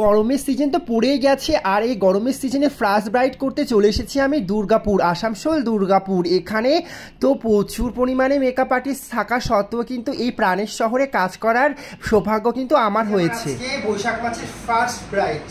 গরমের সিজন তো পড়েই গেছে, আর এই গরমের সিজনে ফার্স্ট ব্রাইট করতে চলে এসেছি আমি দুর্গাপুর, আসানসোল দুর্গাপুর। এখানে তো প্রচুর পরিমাণে মেকআপ আর্টিস্ট থাকা সত্ত্বেও কিন্তু এই প্রাণের শহরে কাজ করার সৌভাগ্য কিন্তু আমার হয়েছে। বৈশাখ মাসের ফার্স্ট ব্রাইট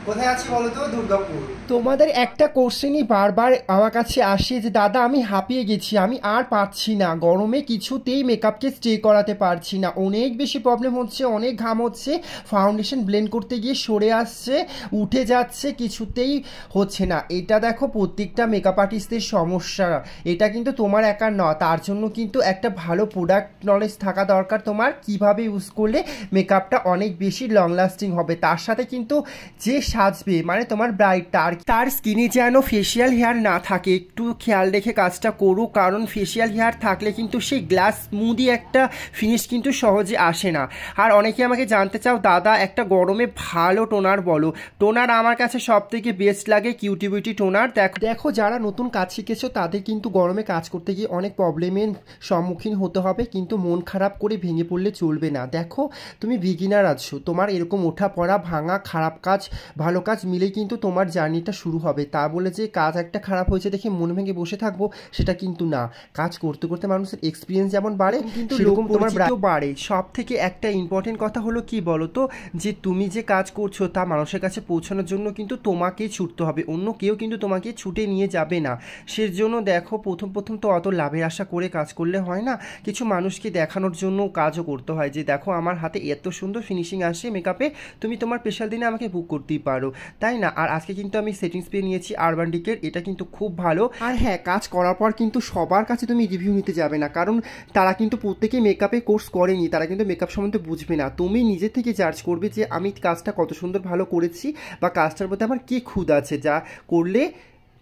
কোথায় আছি বলো তো? দুর্গাপুর। তোমাদের একটা কোশ্চেনই বারবার আমার কাছে আসে যে দাদা আমি হাঁপিয়ে গেছি, আমি আর পারছি না, গরমে কিছুতেই মেকআপকে স্টে করাতে পারছি না, অনেক বেশি প্রবলেম হচ্ছে, অনেক ঘাম হচ্ছে, ফাউন্ডেশন ব্লেন্ড করতে গিয়ে সরে আসছে, উঠে যাচ্ছে, কিছুতেই হচ্ছে না। এটা দেখো প্রত্যেকটা মেকআপ আর্টিস্টের সমস্যা, এটা কিন্তু তোমার একার নয়। তার জন্য কিন্তু একটা ভালো প্রোডাক্ট নলেজ থাকা দরকার তোমার, কিভাবে ইউজ করলে মেকআপটা অনেক বেশি লং লাস্টিং হবে। তার সাথে কিন্তু যে সাজবে মানে তোমার ব্রাইড, তার স্কিনে যেন ফেসিয়াল হেয়ার না থাকে, একটু খেয়াল রেখে কাজটা করো, কারণ ফেসিয়াল হেয়ার থাকলে কিন্তু সেই গ্লাস স্মুদি একটা ফিনিশ কিন্তু সহজে আসে না। আর অনেকে আমাকে জানতে চাও দাদা একটা গরমে ভালো টোনার বলো। টোনার আমার কাছে সব থেকে বেস্ট লাগে কিউটি বিউটি টোনার। দেখো যারা নতুন কাজ শিখেছো তাদের কিন্তু গরমে কাজ করতে গিয়ে অনেক প্রবলেমের সম্মুখীন হতে হবে, কিন্তু মন খারাপ করে ভেঙে পড়লে চলবে না। দেখো তুমি বিগিনার আছো, তোমার এরকম ওঠা পড়া ভাঙা খারাপ কাজ ভালো কাজ মিলেই কিন্তু তোমার জার্নিটা শুরু হবে। তা বলে যে কাজ একটা খারাপ হয়েছে দেখে মন ভেঙে বসে থাকবো সেটা কিন্তু না। কাজ করতে করতে মানুষের এক্সপিরিয়েন্স যেমন বাড়ে কিন্তু সেরকম তোমার বাড়ে। সব থেকে একটা ইম্পর্টেন্ট কথা হলো কি বলো তো, যে তুমি যে কাজ করছো তা মানুষের কাছে পৌঁছানোর জন্য কিন্তু তোমাকেই ছুটতে হবে, অন্য কেউ কিন্তু তোমাকে ছুটে নিয়ে যাবে না। সেজন্য দেখো প্রথম তো অত লাভের আশা করে কাজ করলে হয় না, কিছু মানুষকে দেখানোর জন্য কাজও করতে হয় যে দেখো আমার হাতে এত সুন্দর ফিনিশিং আসে মেকআপে, তুমি তোমার স্পেশাল দিনে আমাকে বুক করতেই পারো, তাই না? আর আজকে কিন্তু আমি সেটিং স্প্রে নিয়েছি আরবান ডিকের, এটা কিন্তু খুব ভালো। আর হ্যাঁ, কাজ করার পর কিন্তু সবার কাছে তুমি রিভিউ নিতে যাবে না, কারণ তারা কিন্তু প্রত্যেকেই মেকআপে কোর্স করেনি, তারা কিন্তু মেকআপ সম্বন্ধে বুঝবে না। তুমি নিজে থেকে জাজ করবে যে আমি কাজটা কত সুন্দর ভালো করেছি, বা কাজটার মধ্যে আমার কী খুঁত আছে, যা করলে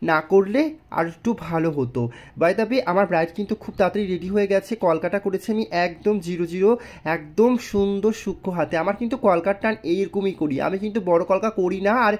না করলে আর একটু ভালো হতো। বাই দ্য ওয়ে আমার ব্রাইড কিন্তু খুব তাড়াতাড়ি রেডি হয়ে গেছে, কলকাটা করেছে আমি একদম 00, একদম সুন্দর সূক্ষ্ম হাতে। আমার কিন্তু কলকার টান এইরকমই করি, আমি কিন্তু বড় কলকা করি না, আর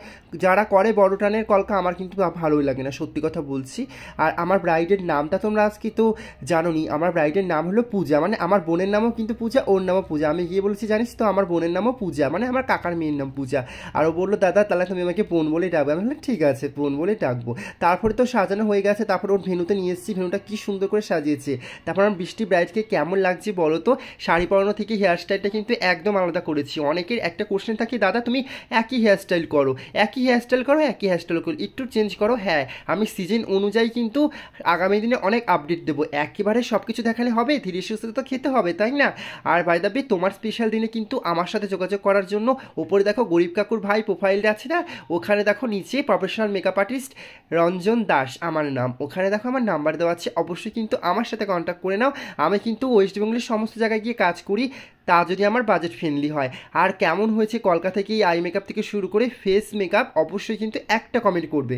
যারা করে বড় টানের কলকা আমার কিন্তু ভালোই লাগে না, সত্যি কথা বলছি। আর আমার ব্রাইডের নামটা তোমরা আজকে তো জানোনি, আমার ব্রাইডের নাম হলো পূজা, মানে আমার বোনের নামও কিন্তু পূজা, ওর নামও পূজা। আমি গিয়ে বলেছি জানিস তো আমার বোনের নামও পূজা, মানে আমার কাকার মেয়ের নাম পূজা। আর ও বললো দাদা তাহলে তুমি আমাকে বোন বলেই ডাকবে। আমি বললাম ঠিক আছে বোন বলেই ডাকবো। তারপরে তো সাজানো হয়ে গেছে, তারপর ওর ভেনুতে নিয়ে এসেছি, ভেনুটা কি সুন্দর করে সাজিয়েছে। তারপর আমার বৃষ্টি ব্রাইডকে কেমন লাগছে বলো তো, শাড়ি পরানো থেকে হেয়ার স্টাইলটা কিন্তু একদম আলাদা করেছি। অনেকের একটা কোশ্চেন থাকে দাদা তুমি একই হেয়ারস্টাইল করো, একই হেয়ারস্টাইল করো, একই হেয়ারস্টাইল করো, একটু চেঞ্জ করো। হ্যাঁ, আমি সিজন অনুযায়ী কিন্তু আগামী দিনে অনেক আপডেট দেবো, একেবারে সব কিছু দেখালে হবে, ধীরে সুস্থে তো খেতে হবে, তাই না? আর বাই দ্য ওয়ে তোমার স্পেশাল দিনে কিন্তু আমার সাথে যোগাযোগ করার জন্য ওপরে দেখো গরিব কাকুর ভাই প্রোফাইলটা আছে না, ওখানে দেখো নিচে professional makeup artist Ranjan Das আমার নাম, ওখানে দেখো আমার নাম্বার দেওয়া আছে, অবশ্যই কিন্তু আমার সাথে কন্ট্যাক্ট করে নাও। আমি কিন্তু ওয়েস্ট বেঙ্গলের সমস্ত জায়গায় গিয়ে কাজ করি, তা যদি আমার বাজেট ফ্রেন্ডলি হয়। আর কেমন হয়েছে কলকাতা থেকে আই মেকআপ থেকে শুরু করে ফেস মেকআপ অবশ্যই কিন্তু একটা কমেন্ট করবে।